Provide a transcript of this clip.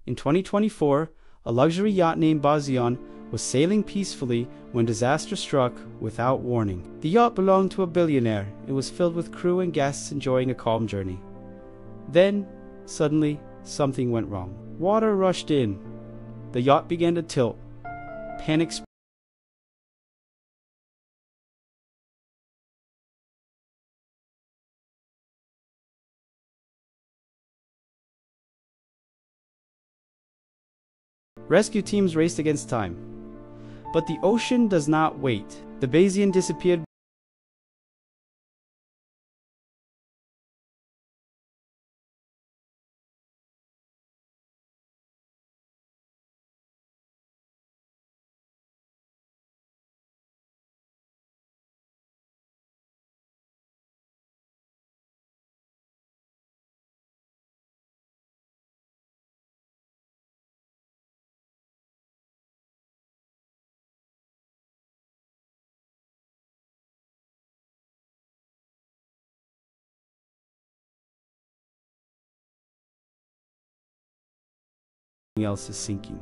In 2024, a luxury yacht named Bazion was sailing peacefully when disaster struck without warning. The yacht belonged to a billionaire. It was filled with crew and guests enjoying a calm journey. Then, suddenly, something went wrong. Water rushed in. The yacht began to tilt. Panic spread. Rescue teams raced against time. But the ocean does not wait. The Bazion disappeared. Else is sinking.